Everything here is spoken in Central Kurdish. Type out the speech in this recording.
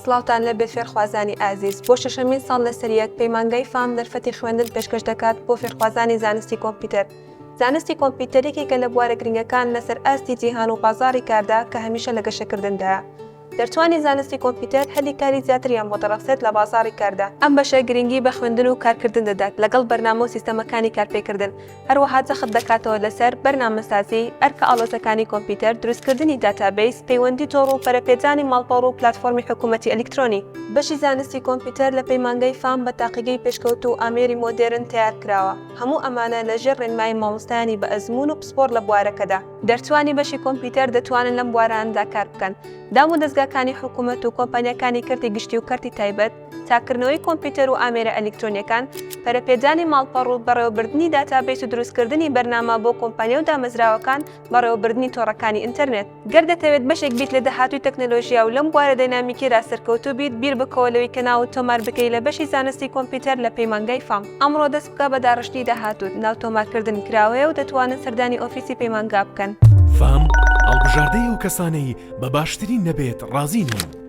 سڵاوتان لە بێ فێرخوازانی ئازیز بۆ شەشەمین ساڵ لە سەریەک پەیمانگای فام دەرفەتی خوێندن پێشکەش دەکات بۆ فێرخوازانی زانستی کۆمپیوتەر. زانستی کۆمپیوتەرێکێکە لە بوارە گرنگەکان لەسەر ئاستی جیهان و بازاڕی کاردا کە هەمیشە لە گەشەکردندایە. دەرتوانی زانستی کۆمپیوتەر هەلی کاری زیاتریان بۆ دەڕەخسێت لە بازاڕی کاردا. ئەم بەشە گرنگی بە خوێندن و کارکردن دەدات لەگەڵ بەرنامە و سیستەمەکانی کارپێکردن. هەروەها جەخت دەکاتەوە لەسەر بەرنامەسازی، ئەرکە ئاڵۆزەکانی کۆمپیوتەر، دروستکردنی داتابیس، پەیوەندی تۆڕ و پەرەپێدانی ماڵپەڕ و پلاتفۆرمی حکوومەتی ئەلکترۆنی. بەشی زانستی کۆمپیوتەر لە پەیمانگای فام بە تاقیگەی پێشکەوت و ئامێری مۆدێرن تیار کراوە. هەموو ئەمانە لەژێر ڕێنمای مامۆستایانی بە ئەزموون و پسپۆر لە بوارەکەدا. دەرتوانی بەشی کۆمپیوتەر دەتوانن لەم بواراندا کار بکەن. دام و دەستگاکانی حکوومەت و کۆمپانیەکانی کردی گشتی و کەرتی تایبەت، تاکردنەوەی کۆمپیوتەر و ئامێرە ئەلکترۆنیەکان، پەرەپێدانی ماڵپەڕ و بەڕێوەبردننی داتابیس و دروستکردنی بەرنامە بۆ کۆمپانیا و دامەزراوەکان بەڕێوەبردننی تۆڕەکانی ئینتەرنێت. گەر دەتەوێت بەشێک بیت لە داهاتووی تەکنۆلۆژیا و لەم بوارە داینامیکیدا سەرکەوتوو بیت، بیر بکەوە لەوەی کە ناوت تۆمار بکەی لە بەشی زانستی کۆمپیوتەر لە پەیمانگای فام. ئەمڕۆ دەست بکە بە داڕشتی داهاتووت، ناو تۆمارکردن کراوەیە و دەتوانن سەردانی ئۆفیسی پەیمانگا بکەن. فام هەڵبژاردەی ئەو کەسانەی بە باشترین نەبێت ڕازی نین.